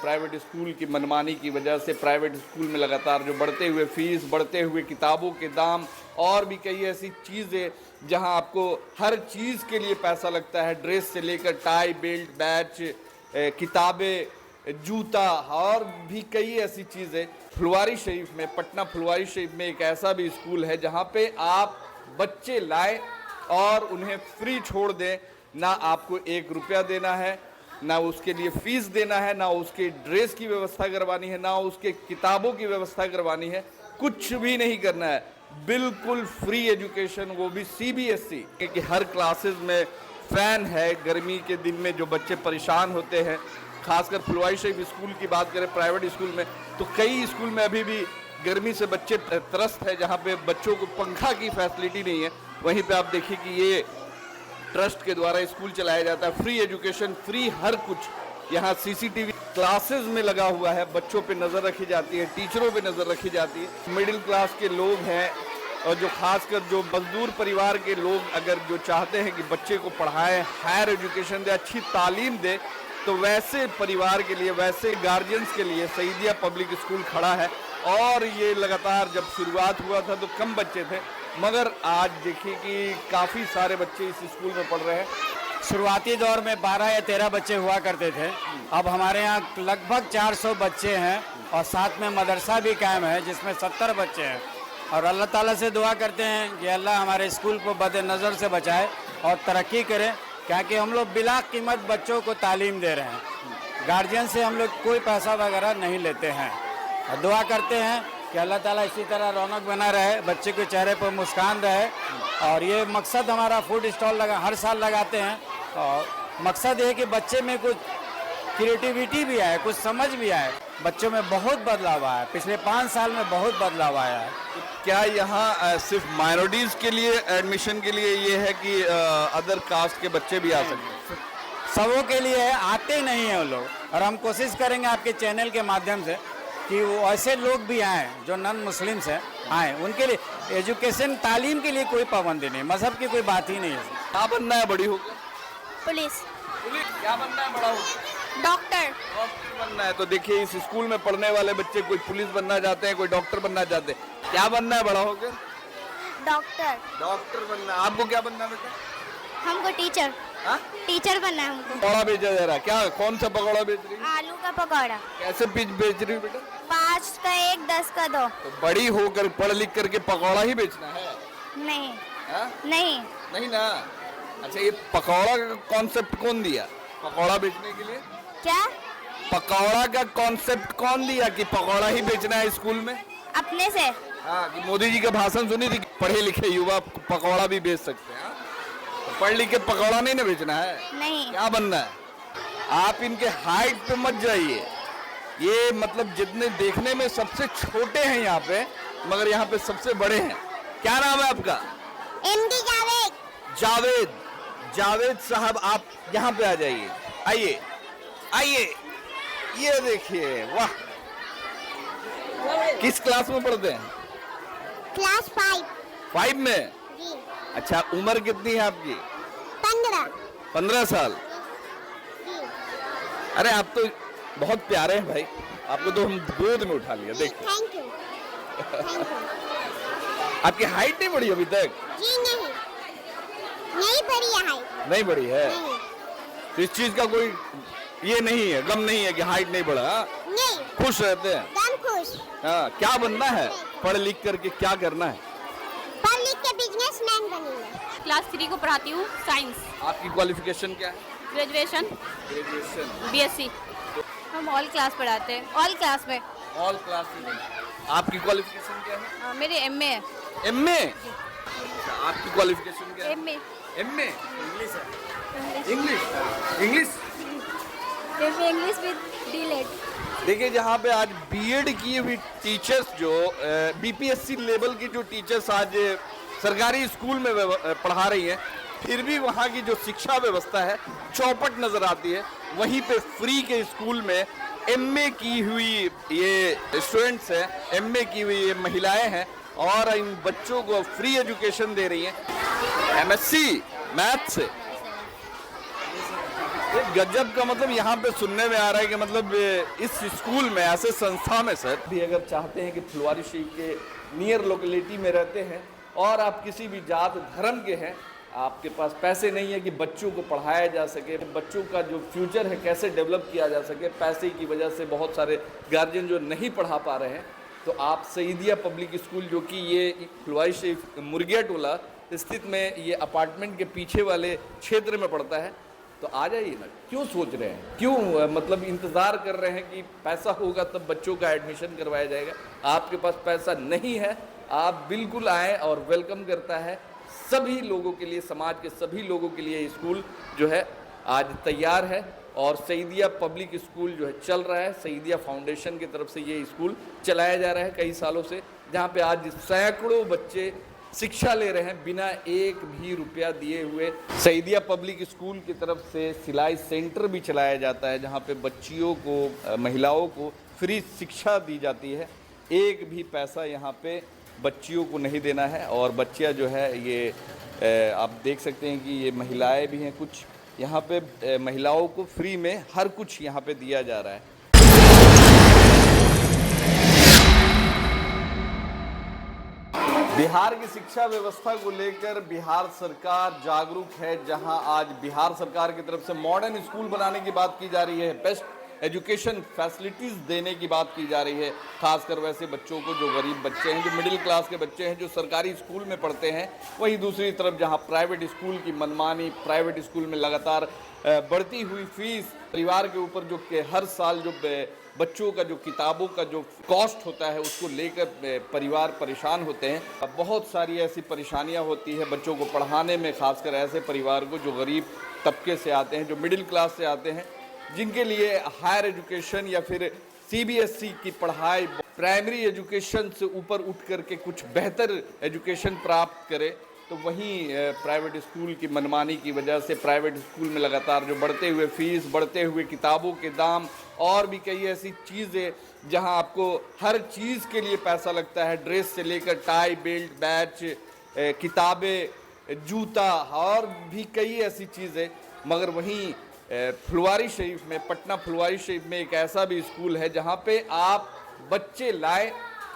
Private school की मनमानी की वजह से प्राइवेट स्कूल में लगातार जो बढ़ते हुए फीस, बढ़ते हुए किताबों के दाम और भी कई ऐसी चीज़ें जहां आपको हर चीज़ के लिए पैसा लगता है, ड्रेस से लेकर टाई, बेल्ट, बैच, किताबें, जूता और भी कई ऐसी चीज़ें। फुलवारी शरीफ में, पटना फुलवारी शरीफ में एक ऐसा भी स्कूल है जहाँ पे आप बच्चे लाएं और उन्हें फ्री छोड़ दें, ना आपको 1 रुपया देना है, ना उसके लिए फ़ीस देना है, ना उसके ड्रेस की व्यवस्था करवानी है, ना उसके किताबों की व्यवस्था करवानी है, कुछ भी नहीं करना है, बिल्कुल फ्री एजुकेशन, वो भी CBSE। क्योंकि हर क्लासेस में फ़ैन है, गर्मी के दिन में जो बच्चे परेशान होते हैं, खासकर फुलवारी शरीफ स्कूल की बात करें प्राइवेट स्कूल में, तो कई स्कूल में अभी भी गर्मी से बच्चे त्रस्त है, जहाँ पे बच्चों को पंखा की फैसिलिटी नहीं है। वहीं पे आप देखिए कि ये ट्रस्ट के द्वारा स्कूल चलाया जाता है, फ्री एजुकेशन, फ्री हर कुछ। यहाँ CCTV क्लासेस में लगा हुआ है, बच्चों पे नज़र रखी जाती है, टीचरों पे नज़र रखी जाती है। मिडिल क्लास के लोग हैं और जो खासकर जो मजदूर परिवार के लोग अगर जो चाहते हैं कि बच्चे को पढ़ाएं, हायर एजुकेशन दे, अच्छी तालीम दे, तो वैसे परिवार के लिए, वैसे गार्जियंस के लिए सईदिया पब्लिक स्कूल खड़ा है। और ये लगातार जब शुरुआत हुआ था तो कम बच्चे थे, मगर आज देखिए कि काफ़ी सारे बच्चे इस स्कूल में पढ़ रहे हैं। शुरुआती दौर में 12 या 13 बच्चे हुआ करते थे, अब हमारे यहाँ लगभग 400 बच्चे हैं और साथ में मदरसा भी कायम है जिसमें 70 बच्चे हैं। और अल्लाह ताला से दुआ करते हैं कि अल्लाह हमारे स्कूल को बदनज़र से बचाए और तरक्की करें, क्योंकि हम लोग बिला कीमत बच्चों को तालीम दे रहे हैं। गार्जियन से हम लोग कोई पैसा वगैरह नहीं लेते हैं और दुआ करते हैं कि अल्लाह ताला इसी तरह रौनक बना रहे, बच्चे के चेहरे पर मुस्कान रहे। और ये मकसद हमारा फूड स्टॉल हर साल लगाते हैं और मकसद ये है कि बच्चे में कुछ क्रिएटिविटी भी आए, कुछ समझ भी आए। बच्चों में बहुत बदलाव आया है, पिछले 5 साल में बहुत बदलाव आया है। क्या यहाँ सिर्फ माइनॉरिटीज़ के लिए एडमिशन के लिए ये है कि अदर कास्ट के बच्चे भी आ सकते हैं? सबों के लिए है, आते नहीं हैं वो लोग। और हम कोशिश करेंगे आपके चैनल के माध्यम से कि वो ऐसे लोग भी आएँ जो नॉन मुस्लिम्स हैं, आएँ। उनके लिए एजुकेशन, तालीम के लिए कोई पाबंदी नहीं, मजहब की कोई बात ही नहीं है। क्या बनना है बड़ी होकर? पुलिस। पुलिस? क्या बनना है बड़ा होकर? डॉक्टर। डॉक्टर बनना है। तो देखिए इस स्कूल में पढ़ने वाले बच्चे कोई पुलिस बनना चाहते हैं, कोई डॉक्टर बनना चाहते हैं। क्या बनना है बड़ा होकर? डॉक्टर। डॉक्टर बनना है। आपको क्या बनना है बेटा? हमको टीचर। टीचर बनना है हमको। पकौड़ा बेचा जा रहा है, क्या कौन सा पकौड़ा बेच रही है? आलू का पकौड़ा। कैसे बेच रही है बेटा? 5 का 1, 10 का 2। तो बड़ी होकर पढ़ लिख करके पकौड़ा ही बेचना है? नहीं। हा? नहीं। नहीं ना। अच्छा, ये पकौड़ा का कॉन्सेप्ट कौन दिया पकौड़ा बेचने के लिए? क्या? पकौड़ा का कॉन्सेप्ट कौन दिया कि पकौड़ा ही बेचना है स्कूल में? अपने से। हाँ, कि मोदी जी का भाषण सुनी थी कि पढ़े लिखे युवा पकौड़ा भी बेच सकते हैं। तो पढ़ लिख के पकौड़ा नहीं ना बेचना है? नहीं। क्या बनना है? आप इनके हाइट पे मत जाइए। ये मतलब जितने देखने में सबसे छोटे हैं यहाँ पे, मगर यहाँ पे सबसे बड़े हैं। क्या नाम है आपका? MD जावेद। जावेद। जावेद साहब, आप यहाँ पे आ जाइए। आइए आइए, ये देखिए, वाह। किस क्लास में पढ़ते हैं? क्लास 5। 5 में? जी। अच्छा, उम्र कितनी है आपकी? 15। 15 साल। जी। अरे आप तो बहुत प्यारे हैं भाई, आपको तो हम गोद में उठा लिया। देखिए, थैंक यू। आपकी हाइट नहीं बढ़ी अभी तक? जी नहीं। नहीं बढ़ी है हाइट। नहीं बढ़ी है? नहीं। तो इस चीज का कोई ये नहीं है, गम नहीं है कि हाइट नहीं बढ़ा? नहीं। खुश रहते हैं? दम खुश। हाँ। क्या बनना है पढ़ लिख करके, क्या करना है? पढ़ लिख के बिजनेसमैन बनेंगे। क्लास 3 को पढ़ाती हूँ, साइंस। आपकी क्वालिफिकेशन क्या है? ग्रेजुएशन। ग्रेजुएशन। BSc। हम ऑल क्लास पढ़ाते हैं, ऑल क्लास में। ऑल क्लास में। आपकी क्वालिफिकेशन क्या है? मेरे MA है। MA? अच्छा, आपकी क्वालिफिकेशन क्या है? MA। MA? इंग्लिश है? English? MA English with D.Litt। देखिए, जहाँ पे आज B.Ed किए हुई टीचर्स, जो BPSC लेवल की जो टीचर्स आज सरकारी स्कूल में पढ़ा रही हैं, फिर भी वहाँ की जो शिक्षा व्यवस्था है चौपट नज़र आती है। वहीं पे फ्री के स्कूल में MA की हुई ये स्टूडेंट्स हैं, MA की हुई ये महिलाएं हैं और इन बच्चों को फ्री एजुकेशन दे रही हैं। MSc मैथ से। ये गजब का मतलब यहाँ पे सुनने में आ रहा है कि मतलब इस स्कूल में ऐसे संस्था में सर भी अगर चाहते हैं कि फुलवारी शरीफ के नियर लोकेलिटी में रहते हैं और आप किसी भी जात धर्म के हैं, आपके पास पैसे नहीं है कि बच्चों को पढ़ाया जा सके, बच्चों का जो फ्यूचर है कैसे डेवलप किया जा सके, पैसे की वजह से बहुत सारे गार्जियन जो नहीं पढ़ा पा रहे हैं, तो आप सईदिया पब्लिक स्कूल जो कि ये फुलवारी शरीफ मुर्गिया टोला स्थित में ये अपार्टमेंट के पीछे वाले क्षेत्र में पड़ता है, तो आ जाइए ना। क्यों सोच रहे हैं, क्यों मतलब इंतज़ार कर रहे हैं कि पैसा होगा तब बच्चों का एडमिशन करवाया जाएगा। आपके पास पैसा नहीं है, आप बिल्कुल आएँ और वेलकम करता है सभी लोगों के लिए, समाज के सभी लोगों के लिए स्कूल जो है आज तैयार है। और सईदिया पब्लिक स्कूल जो है चल रहा है, सईदिया फाउंडेशन की तरफ से ये स्कूल चलाया जा रहा है कई सालों से, जहाँ पे आज सैकड़ों बच्चे शिक्षा ले रहे हैं बिना एक भी रुपया दिए हुए। सईदिया पब्लिक स्कूल की तरफ से सिलाई सेंटर भी चलाया जाता है, जहाँ पे बच्चियों को, महिलाओं को फ्री शिक्षा दी जाती है। एक भी पैसा यहाँ पे बच्चियों को नहीं देना है। और बच्चियाँ जो है ये आप देख सकते हैं कि ये महिलाएं भी हैं, कुछ यहाँ पे महिलाओं को फ्री में हर कुछ यहाँ पे दिया जा रहा है। बिहार की शिक्षा व्यवस्था को लेकर बिहार सरकार जागरूक है, जहां आज बिहार सरकार की तरफ से मॉडर्न स्कूल बनाने की बात की जा रही है, बेस्ट एजुकेशन फैसिलिटीज़ देने की बात की जा रही है, खासकर वैसे बच्चों को जो गरीब बच्चे हैं, जो मिडिल क्लास के बच्चे हैं, जो सरकारी स्कूल में पढ़ते हैं। वहीं दूसरी तरफ जहां प्राइवेट स्कूल की मनमानी, प्राइवेट स्कूल में लगातार बढ़ती हुई फीस, परिवार के ऊपर जो हर साल जो बच्चों का जो किताबों का जो कॉस्ट होता है उसको लेकर परिवार परेशान होते हैं। बहुत सारी ऐसी परेशानियां होती है बच्चों को पढ़ाने में, खासकर ऐसे परिवार को जो गरीब तबके से आते हैं, जो मिडिल क्लास से आते हैं, जिनके लिए हायर एजुकेशन या फिर सीबीएसई की पढ़ाई, प्राइमरी एजुकेशन से ऊपर उठ करके कुछ बेहतर एजुकेशन प्राप्त करे। तो वहीं प्राइवेट स्कूल की मनमानी की वजह से प्राइवेट स्कूल में लगातार जो बढ़ते हुए फीस, बढ़ते हुए किताबों के दाम और भी कई ऐसी चीज़ें जहां आपको हर चीज़ के लिए पैसा लगता है, ड्रेस से लेकर टाई, बेल्ट, बैच, किताबें, जूता और भी कई ऐसी चीज़ें। मगर वहीं फुलवारी शरीफ में, पटना फुलवारी शरीफ में एक ऐसा भी स्कूल है जहां पे आप बच्चे लाएं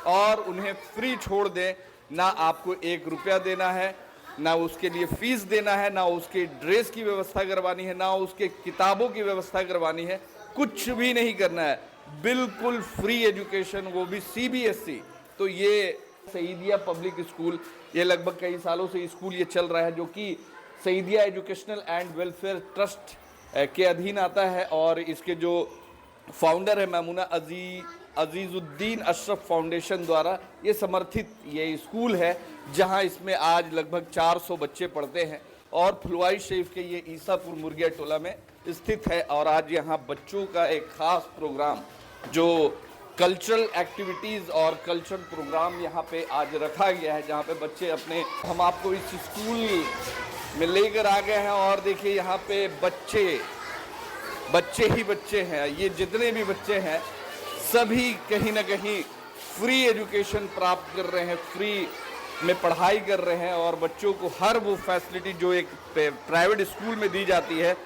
और उन्हें फ्री छोड़ दें। ना आपको एक रुपया देना है, ना उसके लिए फीस देना है, ना उसके ड्रेस की व्यवस्था करवानी है, ना उसके किताबों की व्यवस्था करवानी है, कुछ भी नहीं करना है, बिल्कुल फ्री एजुकेशन, वो भी सीबीएसई। तो ये सईदिया पब्लिक स्कूल, ये लगभग कई सालों से स्कूल ये चल रहा है, जो कि Saeediya educational and welfare trust के अधीन आता है। और इसके जो फाउंडर है मैमूना अजीजुद्दीन अशरफ फाउंडेशन द्वारा ये समर्थित ये स्कूल है, जहां इसमें आज लगभग 400 बच्चे पढ़ते हैं और फुलवारी शरीफ के ये ईसापुर मुर्गिया टोला में स्थित है। और आज यहाँ बच्चों का एक ख़ास प्रोग्राम, जो कल्चरल एक्टिविटीज़ और कल्चरल प्रोग्राम यहाँ पे आज रखा गया है, जहाँ पे बच्चे अपने, हम आपको इस स्कूल में लेकर आ गए हैं। और देखिए यहाँ पे बच्चे ही बच्चे हैं, ये जितने भी बच्चे हैं सभी कहीं ना कहीं फ्री एजुकेशन प्राप्त कर रहे हैं, फ्री में पढ़ाई कर रहे हैं। और बच्चों को हर वो फैसिलिटी जो एक प्राइवेट स्कूल में दी जाती है,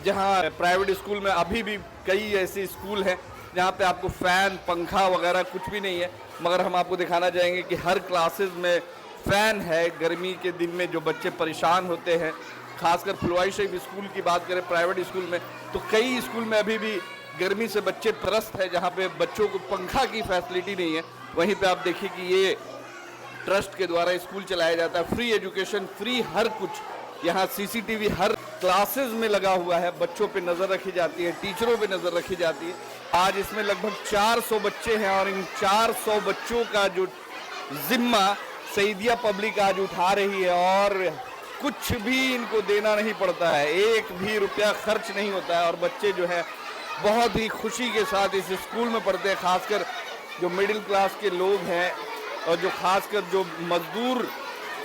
जहां प्राइवेट स्कूल में अभी भी कई ऐसे स्कूल हैं जहां पे आपको फ़ैन, पंखा वगैरह कुछ भी नहीं है, मगर हम आपको दिखाना चाहेंगे कि हर क्लासेस में फ़ैन है। गर्मी के दिन में जो बच्चे परेशान होते हैं, खासकर फुलवारी शरीफ स्कूल की बात करें प्राइवेट स्कूल में, तो कई स्कूल में अभी भी गर्मी से बच्चे त्रस्त है, जहाँ पे बच्चों को पंखा की फैसिलिटी नहीं है। वहीं पे आप देखिए कि ये ट्रस्ट के द्वारा स्कूल चलाया जाता है, फ्री एजुकेशन, फ्री हर कुछ। यहाँ सीसीटीवी हर क्लासेस में लगा हुआ है, बच्चों पे नज़र रखी जाती है, टीचरों पे नज़र रखी जाती है। आज इसमें लगभग 400 बच्चे हैं और इन 400 बच्चों का जो जिम्मा सईदिया पब्लिक आज उठा रही है और कुछ भी इनको देना नहीं पड़ता है, एक भी रुपया खर्च नहीं होता है। और बच्चे जो है बहुत ही खुशी के साथ इस स्कूल में पढ़ते हैं, खासकर जो मिडिल क्लास के लोग हैं और जो खासकर जो मजदूर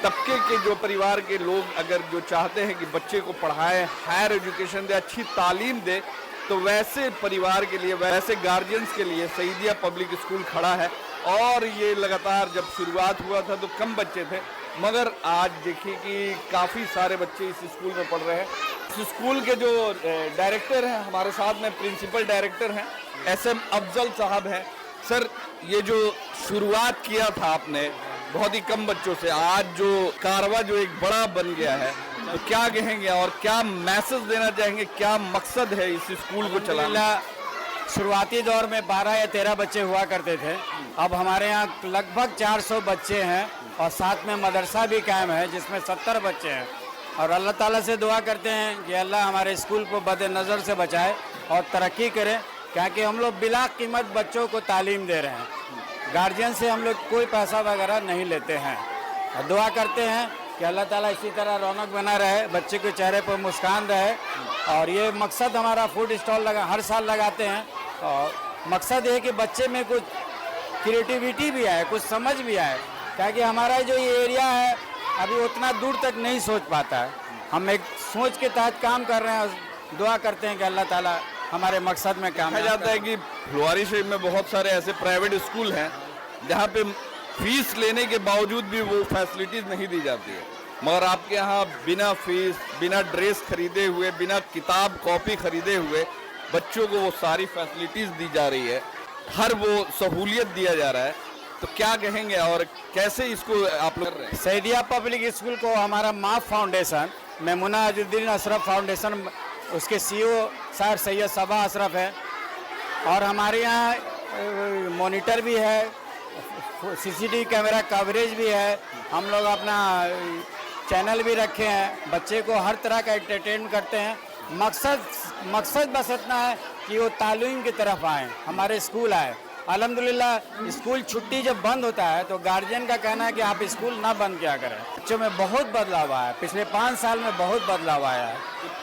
तबके के जो परिवार के लोग अगर जो चाहते हैं कि बच्चे को पढ़ाएं, हायर एजुकेशन दे, अच्छी तालीम दे, तो वैसे परिवार के लिए, वैसे गार्जियंस के लिए सईदिया पब्लिक स्कूल खड़ा है। और ये लगातार जब शुरुआत हुआ था तो कम बच्चे थे, मगर आज देखिए कि काफ़ी सारे बच्चे इस स्कूल में पढ़ रहे हैं। इस स्कूल के जो डायरेक्टर हैं हमारे साथ में, प्रिंसिपल डायरेक्टर हैं SM अफजल साहब हैं। सर, ये जो शुरुआत किया था आपने बहुत ही कम बच्चों से, आज जो कारवा जो एक बड़ा बन गया है, तो क्या कहेंगे और क्या मैसेज देना चाहेंगे, क्या मकसद है इस स्कूल को चलाना? शुरुआती दौर में 12 या 13 बच्चे हुआ करते थे। अब हमारे यहाँ लगभग 400 बच्चे हैं और साथ में मदरसा भी कायम है जिसमें 70 बच्चे हैं। और अल्लाह ताला से दुआ करते हैं कि अल्लाह हमारे स्कूल को बदनज़र से बचाए और तरक्की करे, क्योंकि हम लोग बिला कीमत बच्चों को तालीम दे रहे हैं। गार्जियन से हम लोग कोई पैसा वगैरह नहीं लेते हैं। और दुआ करते हैं कि अल्लाह ताला इसी तरह रौनक बना रहे, बच्चे के चेहरे पर मुस्कान रहे। और ये मकसद हमारा फूड स्टॉल हर साल लगाते हैं और मकसद ये है कि बच्चे में कुछ क्रिएटिविटी भी आए, कुछ समझ भी आए, क्योंकि हमारा जो ये एरिया है अभी उतना दूर तक नहीं सोच पाता है। हम एक सोच के तहत काम कर रहे हैं और दुआ करते हैं कि अल्लाह ताला हमारे मकसद में काम। कहा जाता है कि फुलवारी शरीफ में बहुत सारे ऐसे प्राइवेट स्कूल हैं जहाँ पे फीस लेने के बावजूद भी वो फैसिलिटीज़ नहीं दी जाती है, मगर आपके यहाँ बिना फीस, बिना ड्रेस खरीदे हुए, बिना किताब कॉपी खरीदे हुए बच्चों को वो सारी फैसिलिटीज़ दी जा रही है, हर वो सहूलियत दिया जा रहा है। तो क्या कहेंगे और कैसे इसको आप लोग कर रहे हैं? सैदिया पब्लिक स्कूल को हमारा माफ फाउंडेशन, मेमुना अजुद्दीन अशरफ फाउंडेशन, उसके CEO सर सैयद सबा अशरफ है। और हमारे यहाँ मॉनिटर भी है, CCTV कैमरा कवरेज भी है, हम लोग अपना चैनल भी रखे हैं, बच्चे को हर तरह का एंटरटेन करते हैं। मकसद बस इतना है कि वो तालीम की तरफ आए, हमारे स्कूल आए। अल्हम्दुलिल्लाह स्कूल छुट्टी जब बंद होता है तो गार्जियन का कहना है कि आप स्कूल ना बंद किया करें। बच्चों में बहुत बदलाव आया है, पिछले 5 साल में बहुत बदलाव आया है।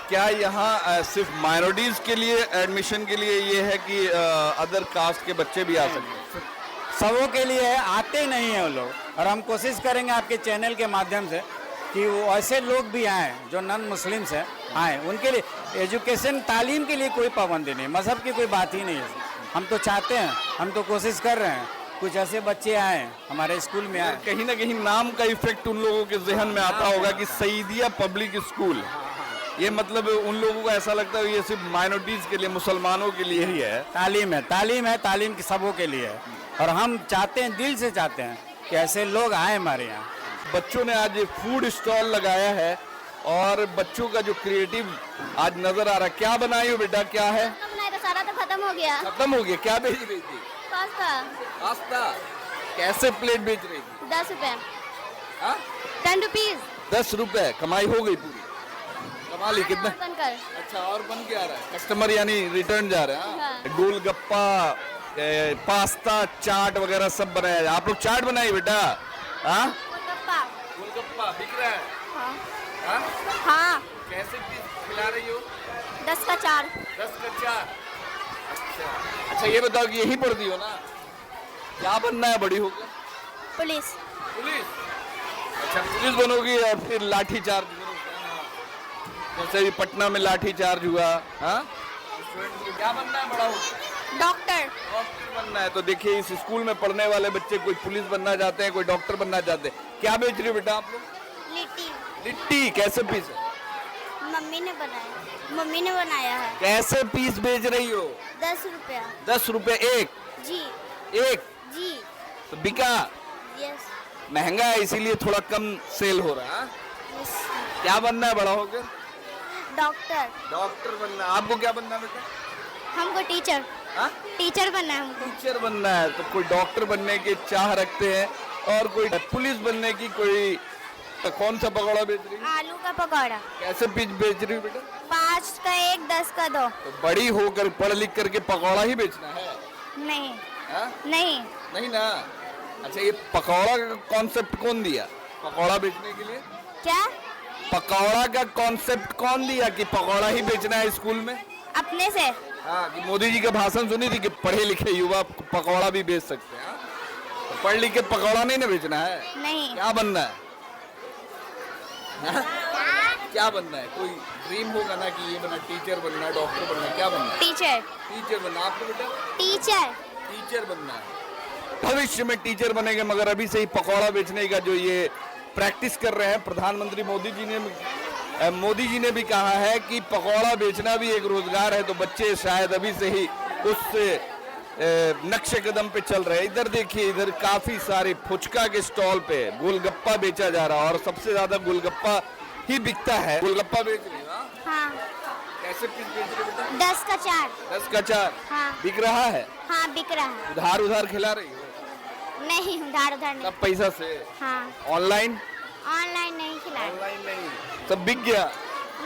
क्या यहाँ सिर्फ माइनॉरिटीज़ के लिए एडमिशन के लिए ये है कि अदर कास्ट के बच्चे भी आ सकते हैं? सबों के लिए आते नहीं हैं वो लोग, और हम कोशिश करेंगे आपके चैनल के माध्यम से कि वो ऐसे लोग भी आएँ जो नॉन मुस्लिम्स हैं, आएँ। उनके लिए एजुकेशन, तालीम के लिए कोई पाबंदी नहीं, मज़हब की कोई बात ही नहीं है। हम तो चाहते हैं, हम तो कोशिश कर रहे हैं कुछ ऐसे बच्चे आए हमारे स्कूल में आए। कहीं ना कहीं नाम का इफेक्ट उन लोगों के जहन में आता होगा कि सईदिया पब्लिक स्कूल, ये मतलब उन लोगों को ऐसा लगता है ये सिर्फ माइनॉरिटीज़ के लिए, मुसलमानों के लिए ही है। तालीम है, तालीम की सबों के लिए है, और हम चाहते हैं, दिल से चाहते हैं कि ऐसे लोग आए हमारे यहाँ। बच्चों ने आज फूड स्टॉल लगाया है और बच्चों का जो क्रिएटिव आज नजर आ रहा है। क्या बनाई हो बेटा, क्या है? बनाया था, सारा तो खत्म हो गया। खत्म हो गया? क्या बेच रही थी? पास्ता। पास्ता कैसे प्लेट बेच रही थी? 10 रुपए। 10 रुपीज। 10 रुपए कमाई हो गई पूरी? कमा ली कितना? बनकर। अच्छा, और बन के आ रहा है कस्टमर, यानी रिटर्न जा रहे हैं। हाँ। गोलगप्पा, पास्ता, चाट वगैरह सब बनाया है। आप लोग चाट बनाई बेटा? हाँ, गोलगप्पा। गोलगप्पा बिक रहा है? हाँ। हाँ? हाँ। कैसे पीस खिला रही हो? 10 का 4। 10 का 4। अच्छा, ये बताओ कि यही पढ़ती हो ना? क्या बनना है बड़ी होकर? पुलिस। पुलिस? अच्छा, पुलिस बनोगी और फिर लाठी चार्ज करोगे? जैसे भी पटना में लाठी चार्ज हुआ। हाँ, क्या बनना है बड़ा होकर? डॉक्टर। डॉक्टर बनना है। तो देखिए, इस स्कूल में पढ़ने वाले बच्चे कोई पुलिस बनना चाहते हैं, कोई डॉक्टर बनना चाहते हैं। क्या बेच रही हो बेटा आप लोग? लिट्टी। लिट्टी कैसे पीस है? मम्मी ने बनाया। मम्मी ने बनाया है। कैसे पीस बेच रही हो? 10 रुपया। 10 रुपए एक? जी। एक? जी। तो बिका? यस। महंगा है इसीलिए थोड़ा कम सेल हो रहा है। यस। क्या बनना है बड़ा होकर? डॉक्टर। डॉक्टर बनना है। आपको क्या बनना है बेटा? हमको टीचर। हाँ? टीचर बनना है हमको। टीचर बनना है। तो कोई डॉक्टर बनने की चाह रखते हैं और कोई पुलिस बनने की। कोई तो कौन सा पकौड़ा बेच रही है? आलू का पकौड़ा। कैसे पीस बेच रही हो बेटा? 5 का 1, 10 का 2। तो बड़ी होकर पढ़ लिख करके पकौड़ा ही बेचना है? नहीं। हाँ? नहीं। नहीं ना। अच्छा, ये पकौड़ा का कॉन्सेप्ट कौन दिया पकौड़ा बेचने के लिए? क्या? पकौड़ा का कॉन्सेप्ट कौन दिया कि पकौड़ा ही बेचना है स्कूल में? अपने से। हाँ, कि मोदी जी का भाषण सुनी थी कि पढ़े लिखे युवा पकौड़ा भी बेच सकते हैं। हाँ? तो पढ़ लिख के पकौड़ा नहीं ना बेचना है? नहीं। क्या बनना है? हाँ? क्या बनना है? कोई ड्रीम होगा ना कि ये बनना, टीचर बनना, डॉक्टर बनना, क्या बनना है? टीचर। टीचर बनना। आपको बेटा? टीचर। टीचर बनना है। भविष्य में टीचर बनेंगे, मगर अभी से ही पकौड़ा बेचने का जो ये प्रैक्टिस कर रहे हैं। प्रधानमंत्री मोदी जी ने भी कहा है कि पकौड़ा बेचना भी एक रोजगार है, तो बच्चे शायद अभी से ही उस नक्शे कदम पे चल रहे हैं। इधर देखिए, इधर काफी सारे फुचका के स्टॉल पे गोलगप्पा बेचा जा रहा है और सबसे ज्यादा गोलगप्पा ही बिकता है। गोलगप्पा बेच रही है? हाँ, कैसे पीस बेच रही है बेटा? 10 का 4। 10 का 4। हाँ। बिक रहा है? हाँ, बिक रहा है। उधार खिला रही हो? नहीं, उधार नहीं। सब पैसा से? हाँ। ऑनलाइन? ऑनलाइन नहीं खिलाए। ऑनलाइन नहीं, सब बिक गया?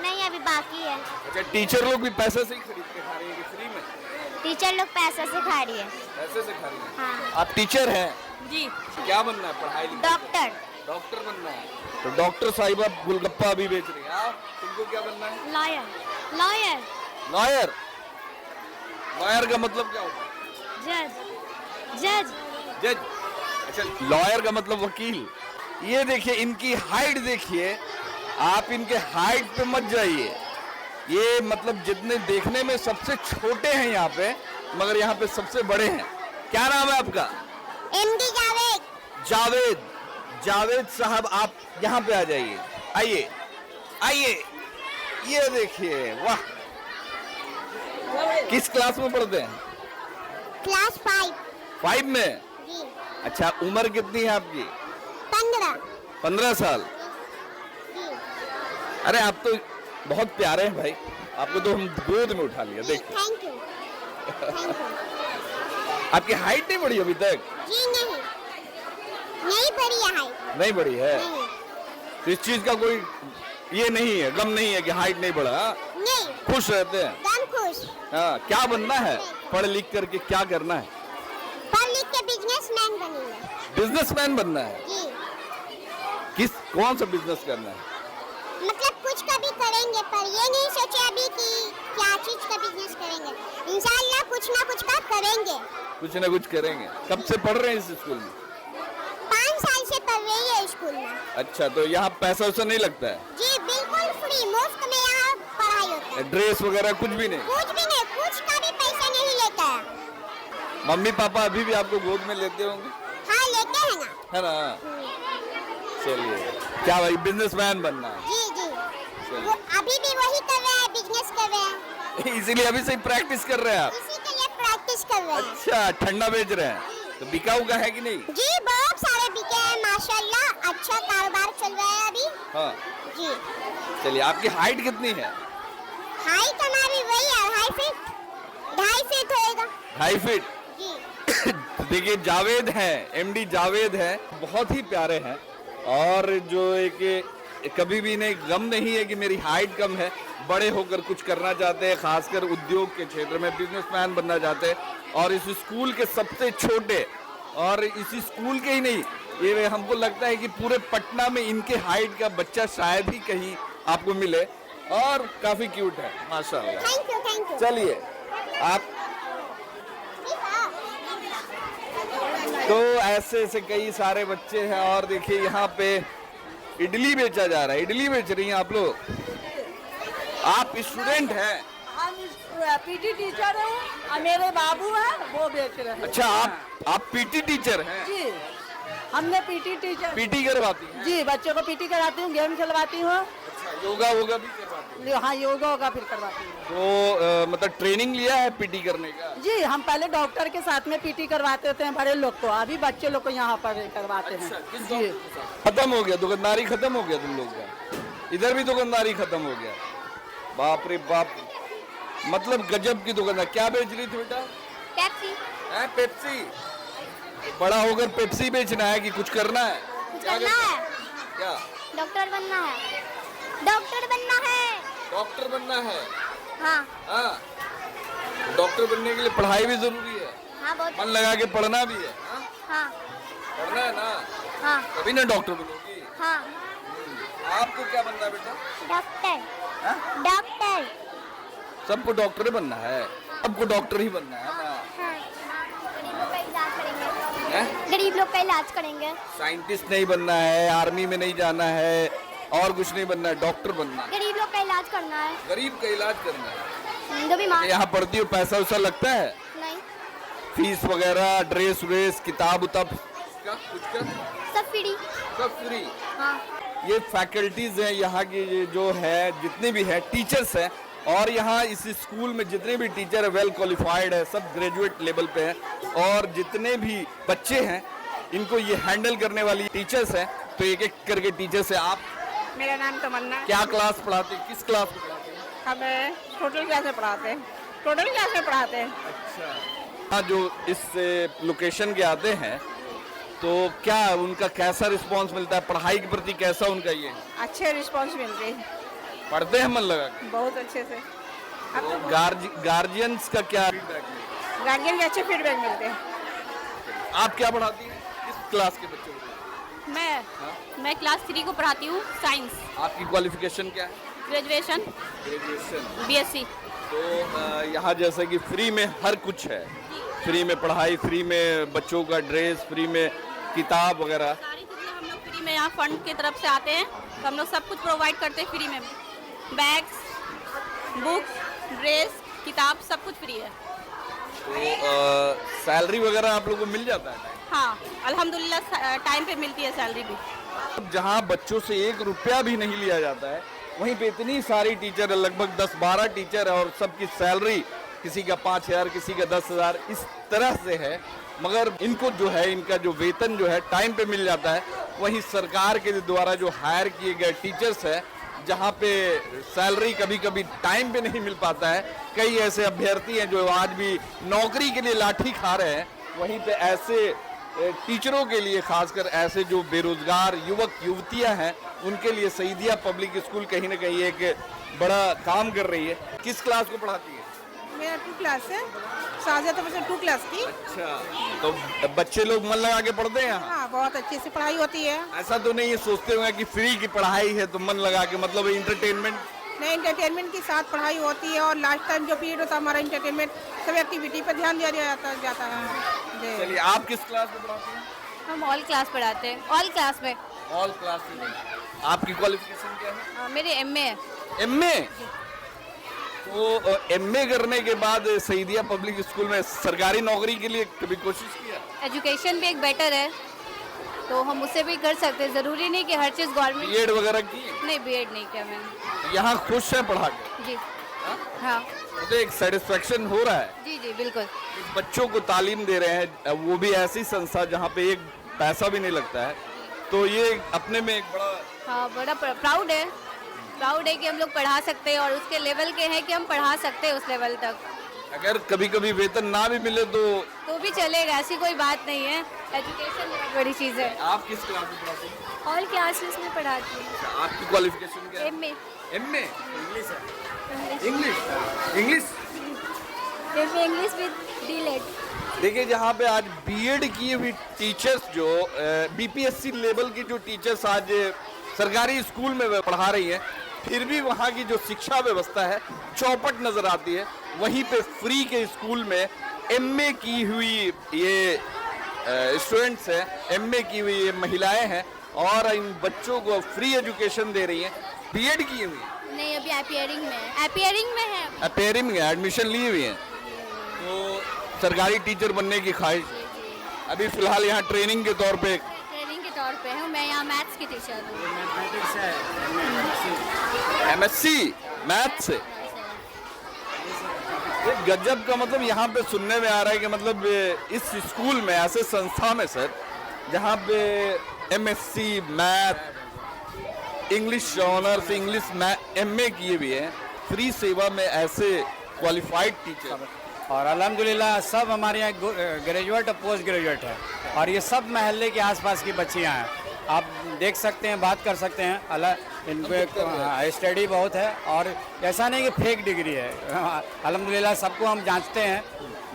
नहीं, अभी बाकी है। अच्छा, टीचर लोग भी पैसे से ही खरीद के खा रही है कि फ्री में? टीचर लोग पैसे से खा रही है। पैसे से खा रही है? हाँ। आप टीचर हैं? जी। क्या बनना है पढ़ाई लिखाई? डॉक्टर। डॉक्टर बनना है। तो डॉक्टर साहिबा गोलगप्पा भी बेच रही है। आप, तुमको क्या बनना है? लॉयर। लॉयर। लॉयर? लॉयर का मतलब क्या होता है? जज। जज। जज? अच्छा, लॉयर का मतलब वकील। ये देखिए, इनकी हाइट देखिए, आप इनके हाइट पे मत जाइए। ये मतलब जितने देखने में सबसे छोटे हैं यहाँ पे, मगर यहाँ पे सबसे बड़े हैं। क्या नाम है आपका? एमडी जावेद। जावेद। जावेद साहब, आप यहाँ पे आ जाइए। आइए आइए, ये देखिए, वाह! किस क्लास में पढ़ते हैं? क्लास 5। 5 में? जी। अच्छा, उम्र कितनी है आपकी? 15। 15 साल? जी। अरे आप तो बहुत प्यारे हैं भाई, आपको तो हम गोद में उठा लिया। देखिए, थैंक यू। Thank you. आपकी हाइट नहीं बढ़ी अभी तक? जी नहीं, नहीं बढ़ी है हाइट। नहीं बढ़ी है? नहीं। तो इस चीज का कोई ये नहीं है, गम नहीं है कि हाइट नहीं बढ़ा? हाँ? नहीं। खुश रहते हैं? दम खुश। हाँ। क्या बनना है पढ़ लिख करके? क्या करना है? पढ़ लिख के बिजनेसमैन बनेंगे। बिजनेसमैन बनना है? जी। कौन सा बिजनेस करना है? मतलब कुछ का भी करेंगे, पर ये नहीं सोचे अभी कि क्या चीज का बिजनेस करेंगे। इंशाल्लाह कुछ ना कुछ का करेंगे। कुछ ना कुछ करेंगे। कब से पढ़ रहे हैं इस स्कूल में? 5 साल से पढ़ रही है स्कूल में। अच्छा, तो यहाँ पैसा वैसा नहीं लगता है? जी बिल्कुल फ्री, मुफ्त में यहाँ पढ़ाई होती है। ड्रेस वगैरह कुछ भी नहीं? कुछ भी नहीं, कुछ का भी पैसा नहीं लेता है। मम्मी पापा अभी भी आपको गोद में लेते होंगे? हाँ, लेते हैं ना। है ना? चलिए, क्या भाई बिजनेसमैन बनना है? जी जी। वो अभी भी वही कर रहे हैं, बिजनेस कर रहे हैं। इसीलिए अभी से ही प्रैक्टिस कर रहे हैं आप? इसी के लिए प्रैक्टिस कर रहे हैं। अच्छा, ठंडा बेच रहे हैं तो बिका हुआ है कि नहीं? जी बहुत सारे बिके हैं माशाल्लाह, अच्छा कारोबार चल रहा है अभी। हाँ। जी। चलिए, आपकी हाइट कितनी है? हाइट हमारी वही है 2.5 फीट। 2.5 फीट होएगा। 2.5 फीट? जी। देखिए, जावेद हैं, एमडी जावेद हैं, बहुत ही प्यारे हैं। और जो एक कभी भी इन्हें गम नहीं है कि मेरी हाइट कम है। बड़े होकर कुछ करना चाहते हैं, खासकर उद्योग के क्षेत्र में बिजनेसमैन बनना चाहते हैं। और इस स्कूल के सबसे छोटे, और इसी स्कूल के ही नहीं, ये हमको लगता है कि पूरे पटना में इनके हाइट का बच्चा शायद ही कहीं आपको मिले। और काफी क्यूट है माशाल्लाह। Thank you, thank you. चलिए, आप तो ऐसे ऐसे कई सारे बच्चे हैं। और देखिए, यहाँ पे इडली बेचा जा रहा है। इडली बेच रही हैं आप लोग? आप स्टूडेंट हैं? हम पीटी टीचर हैं और मेरे बाबू हैं, वो बेच रहे हैं। अच्छा, आप पीटी टीचर हैं? जी, हमने पीटी टीचर। पीटी करवाती हैं? जी, बच्चों को पीटी कराती हूँ, गेम खिलवाती हूँ। अच्छा, योगा वोगा भी करवाती हैं? हाँ, योगा होगा फिर करवाती हूँ। तो मतलब ट्रेनिंग लिया है पीटी करने का? जी, हम पहले डॉक्टर के साथ में पीटी करवाते थे बड़े लोग को, अभी बच्चे लोग को यहाँ पर करवाते अच्छा, हैं। किस जी। डॉक्टर के साथ? खत्म हो गया दुकानदारी, खत्म हो गया तुम लोग का? इधर भी दुकानदारी खत्म हो गया? बाप रे बाप, मतलब गजब की दुकानदार। क्या बेच रही थी बेटा? पेप्सी। है पेप्सी? बड़ा होकर पेप्सी बेचना है कि कुछ करना है? कुछ क्या करना करना है। क्या? डॉक्टर बनना है। डॉक्टर बनना है। डॉक्टर बनना है? हाँ। हाँ। डॉक्टर बनने के लिए पढ़ाई भी जरूरी है? हाँ, बहुत। मन लगा के पढ़ना भी है? हाँ? हाँ। पढ़ना है ना, हाँ। तभी ना डॉक्टर बनोगी। हाँ। आपको क्या बनना है बेटा? डॉक्टर। हाँ? डॉक्टर। सबको डॉक्टर ही बनना है? सबको डॉक्टर ही बनना है ना? हाँ। गरीब लोग का इलाज करेंगे। हैं? गरीब लोग का इलाज करेंगे। साइंटिस्ट नहीं बनना है, आर्मी में नहीं जाना है, और कुछ नहीं बनना है, डॉक्टर बनना है। गरीब लोग का इलाज करना है। गरीब का इलाज करना है। जो बीमार। यहाँ पढ़ती हो, पैसा वैसा लगता है? नहीं। फीस वगैरह, ड्रेस व्रेस, किताब उताब इसका कुछ का सब फ्री। सब फ्री। हाँ। ये फैकल्टीज हैं यहाँ की, ये जो है जितने भी है टीचर्स हैं, और यहाँ इस स्कूल में जितने भी टीचर है वेल क्वालिफाइड है, सब ग्रेजुएट लेवल पे हैं, और जितने भी बच्चे हैं इनको ये हैंडल करने वाली टीचर्स हैं। तो एक एक करके टीचर्स हैं। आप? मेरा नाम तमन्ना। क्या क्लास पढ़ाते हैं, किस क्लास में पढ़ाते हैं? हमें टोटल क्लास में पढ़ाते हैं। टोटल क्लास में पढ़ाते हैं। अच्छा। हाँ, जो इस लोकेशन के आते हैं तो क्या उनका कैसा रिस्पांस मिलता है, पढ़ाई के प्रति कैसा उनका ये? अच्छे रिस्पॉन्स मिलते हैं, पढ़ते हैं मन लगा के? बहुत अच्छे से। गार्जियंस का क्या फीडबैक है? गार्जियन के अच्छे फीडबैक मिलते हैं। आप क्या पढ़ाती हैं, किस क्लास के बच्चों को? मैं क्लास 3 को पढ़ाती हूँ, साइंस। आपकी क्वालिफिकेशन क्या है? Graduation graduation. BSc। तो यहाँ जैसे कि फ्री में हर कुछ है, फ्री में पढ़ाई, फ्री में बच्चों का ड्रेस, फ्री में किताब वगैरह। सारी चीज़ें हम लोग फ्री में यहाँ फंड की तरफ से आते हैं, तो हम लोग सब कुछ प्रोवाइड करते हैं फ्री में। बैग्स, बुक्स, ड्रेस, किताब सब कुछ फ्री है। तो सैलरी वगैरह आप लोगों को मिल जाता है? हाँ, अल्हम्दुलिल्लाह टाइम पे मिलती है सैलरी भी। जहाँ बच्चों से 1 रुपया भी नहीं लिया जाता है, वहीं पे इतनी सारी टीचर है, लगभग 10-12 टीचर है, और सबकी सैलरी किसी का 5,000, किसी का 10,000, इस तरह से है। मगर इनको जो है, इनका जो वेतन जो है टाइम पे मिल जाता है। वहीं सरकार के द्वारा जो हायर किए गए टीचर्स है, जहाँ पे सैलरी कभी कभी टाइम पे नहीं मिल पाता है। कई ऐसे अभ्यर्थी हैं जो आज भी नौकरी के लिए लाठी खा रहे हैं। वहीं पे ऐसे टीचरों के लिए, खासकर ऐसे जो बेरोजगार युवक युवतियां हैं, उनके लिए सईदिया पब्लिक स्कूल कहीं ना कहीं एक बड़ा काम कर रही है। किस क्लास को पढ़ाती है? मेरा 2 क्लास है, साजिया तो बच्चे 2 क्लास की। अच्छा, तो बच्चे लोग मन लगा के पढ़ते हैं यहाँ? हाँ, बहुत अच्छे से पढ़ाई होती है। ऐसा तो नहीं ये सोचते होंगे कि फ्री की पढ़ाई है तो मन लगा के, मतलब इंटरटेनमेंट? नहीं, इंटरटेनमेंट के साथ पढ़ाई होती है, और लास्ट टाइम जो पीरियड होता है हमारा इंटरटेनमेंट, सब एक्टिविटी पर ध्यान दिया जाता है। चलिए, आप किस क्लास में पढ़ाते हैं? हम ऑल क्लास पढ़ाते हैं, ऑल क्लास में। ऑल क्लास में। आपकी क्वालिफिकेशन क्या है? मेरे MA है। MA? तो MA करने के बाद सईदिया पब्लिक स्कूल में सरकारी नौकरी के लिए कभी कोशिश किया? एजुकेशन भी एक बेटर है, तो हम उससे भी कर सकते हैं। ज़रूरी नहीं कि हर चीज़ गवर्नमेंट। बीएड वगैरह की? नहीं, BEd नहीं किया मैंने। यहाँ खुश है पढ़ा के? जी हाँ। तो एक सेटिस्फेक्शन हो रहा है? जी जी बिल्कुल। बच्चों को तालीम दे रहे हैं, वो भी ऐसी संस्था जहाँ पे एक पैसा भी नहीं लगता है, तो ये अपने में एक बड़ा, हाँ, बड़ा प्राउड है। प्राउड है कि हम लोग पढ़ा सकते हैं, और उसके लेवल के हैं कि हम पढ़ा सकते हैं उस लेवल तक। अगर कभी कभी वेतन ना भी मिले तो भी चलेगा, ऐसी कोई बात नहीं है। एजुकेशन बहुत बड़ी चीज़ है। आप किस क्लास में पढ़ाते हैं? ऑल क्लासेस में पढ़ाती हूँ। आपकी क्वालिफिकेशन क्या है? MA। MA? English? English with DLED। देखिए, जहाँ पे आज बीएड किए हुई टीचर्स, जो BPSC लेवल की जो टीचर्स आज सरकारी स्कूल में पढ़ा रही हैं, फिर भी वहाँ की जो शिक्षा व्यवस्था है चौपट नजर आती है। वहीं पे फ्री के स्कूल में MA की हुई ये स्टूडेंट्स हैं, MA की हुई ये महिलाएं हैं, और इन बच्चों को फ्री एजुकेशन दे रही हैं। बीएड की हुई नहीं, अभी एपियरिंग में है। एपियरिंग में है। अपेयरिंग में एडमिशन ली हुई हैं, तो सरकारी टीचर बनने की ख्वाहिश। अभी फिलहाल यहाँ ट्रेनिंग के तौर पे हूँ। मैं यहाँ मैथ्स की टीचर हूँ। MSc मैथ से? ये गजब का, मतलब यहाँ पे सुनने में आ रहा है कि मतलब इस स्कूल में, ऐसे संस्था में सर, जहाँ पे MSc math, English honours, English MA किए हुए हैं, फ्री सेवा में ऐसे क्वालिफाइड टीचर, और अल्हम्दुलिल्लाह सब हमारे यहाँ ग्रेजुएट और पोस्ट ग्रेजुएट है, और ये सब महल्ले के आसपास की बच्चियाँ हैं। आप देख सकते हैं, बात कर सकते हैं। इनको एक स्टडी बहुत है, और ऐसा नहीं कि फेक डिग्री है। अल्हम्दुलिल्लाह सबको हम जांचते हैं,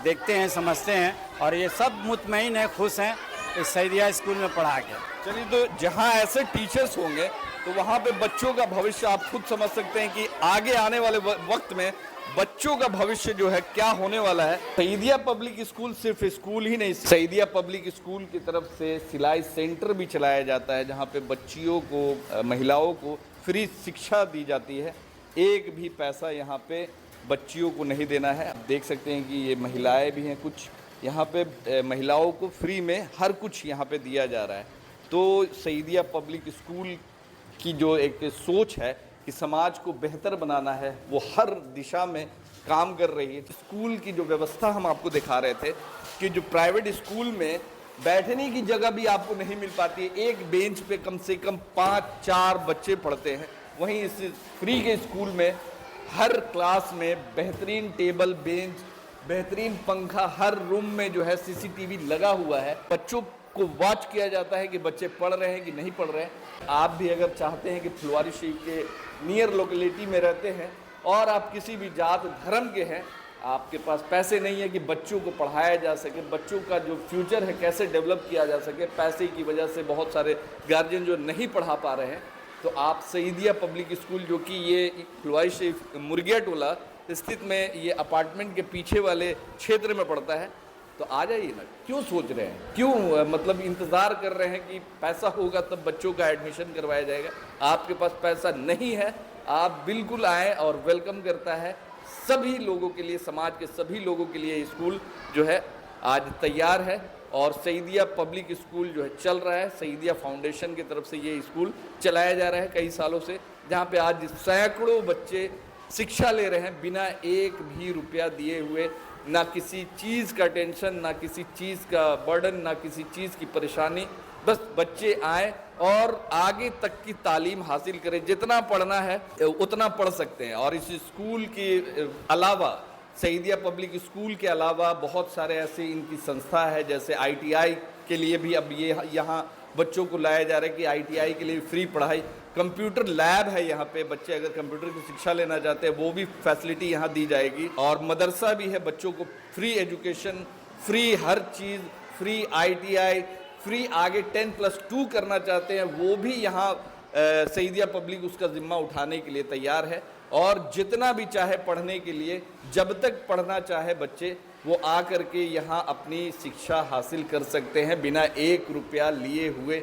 देखते हैं, समझते हैं, और ये सब मुतमईन हैं, खुश हैं इस सईदिया स्कूल में पढ़ा के। चलिए, तो जहाँ ऐसे टीचर्स होंगे तो वहाँ पे बच्चों का भविष्य आप खुद समझ सकते हैं कि आगे आने वाले वक्त में बच्चों का भविष्य जो है क्या होने वाला है। सईदिया पब्लिक स्कूल सिर्फ स्कूल ही नहीं, सईदिया पब्लिक स्कूल की तरफ से सिलाई सेंटर भी चलाया जाता है, जहाँ पे बच्चियों को, महिलाओं को फ्री शिक्षा दी जाती है। एक भी पैसा यहाँ पे बच्चियों को नहीं देना है। आप देख सकते हैं कि ये महिलाएं भी हैं, कुछ यहाँ पे महिलाओं को फ्री में हर कुछ यहाँ पे दिया जा रहा है। तो सईदिया पब्लिक स्कूल की जो एक सोच है कि समाज को बेहतर बनाना है, वो हर दिशा में काम कर रही है। स्कूल की जो व्यवस्था हम आपको दिखा रहे थे कि जो प्राइवेट स्कूल में बैठने की जगह भी आपको नहीं मिल पाती है, एक बेंच पे कम से कम 5-4 बच्चे पढ़ते हैं, वहीं इस फ्री के स्कूल में हर क्लास में बेहतरीन टेबल बेंच, बेहतरीन पंखा, हर रूम में जो है सीसीटीवी लगा हुआ है। बच्चों को वॉच किया जाता है कि बच्चे पढ़ रहे हैं कि नहीं पढ़ रहे हैं। आप भी अगर चाहते हैं कि फुलवारी शरीफ के नियर लोकेलिटी में रहते हैं और आप किसी भी जात धर्म के हैं, आपके पास पैसे नहीं है कि बच्चों को पढ़ाया जा सके, बच्चों का जो फ्यूचर है कैसे डेवलप किया जा सके, पैसे की वजह से बहुत सारे गार्जियन जो नहीं पढ़ा पा रहे हैं, तो आप सईदिया पब्लिक स्कूल जो कि ये फुलवारी शरीफ मुर्गिया टोला स्थित में ये अपार्टमेंट के पीछे वाले क्षेत्र में पड़ता है, तो आ जाइए ना। क्यों सोच रहे हैं, क्यों मतलब इंतज़ार कर रहे हैं कि पैसा होगा तब बच्चों का एडमिशन करवाया जाएगा? आपके पास पैसा नहीं है, आप बिल्कुल आएँ और वेलकम करता है सभी लोगों के लिए, समाज के सभी लोगों के लिए स्कूल जो है आज तैयार है। और सईदिया पब्लिक स्कूल जो है चल रहा है, सईदिया फाउंडेशन की तरफ से ये स्कूल चलाया जा रहा है कई सालों से, जहाँ पे आज सैकड़ों बच्चे शिक्षा ले रहे हैं बिना एक भी रुपया दिए हुए, ना किसी चीज़ का टेंशन, ना किसी चीज़ का बर्डन, ना किसी चीज़ की परेशानी। बस बच्चे आएँ और आगे तक की तालीम हासिल करें, जितना पढ़ना है उतना पढ़ सकते हैं। और इस स्कूल के अलावा, सईदिया पब्लिक स्कूल के अलावा बहुत सारे ऐसे इनकी संस्था है, जैसे ITI के लिए भी अब ये यहाँ बच्चों को लाया जा रहा है कि ITI के लिए फ्री पढ़ाई, कंप्यूटर लैब है यहाँ पे, बच्चे अगर कंप्यूटर की शिक्षा लेना चाहते हैं वो भी फैसिलिटी यहाँ दी जाएगी। और मदरसा भी है, बच्चों को फ्री एजुकेशन, फ्री हर चीज़, फ्री ITI, फ्री आगे 10+2 करना चाहते हैं वो भी यहाँ सईदिया पब्लिक उसका ज़िम्मा उठाने के लिए तैयार है। और जितना भी चाहे पढ़ने के लिए, जब तक पढ़ना चाहे बच्चे, वो आ कर के यहाँ अपनी शिक्षा हासिल कर सकते हैं बिना एक रुपया लिए हुए।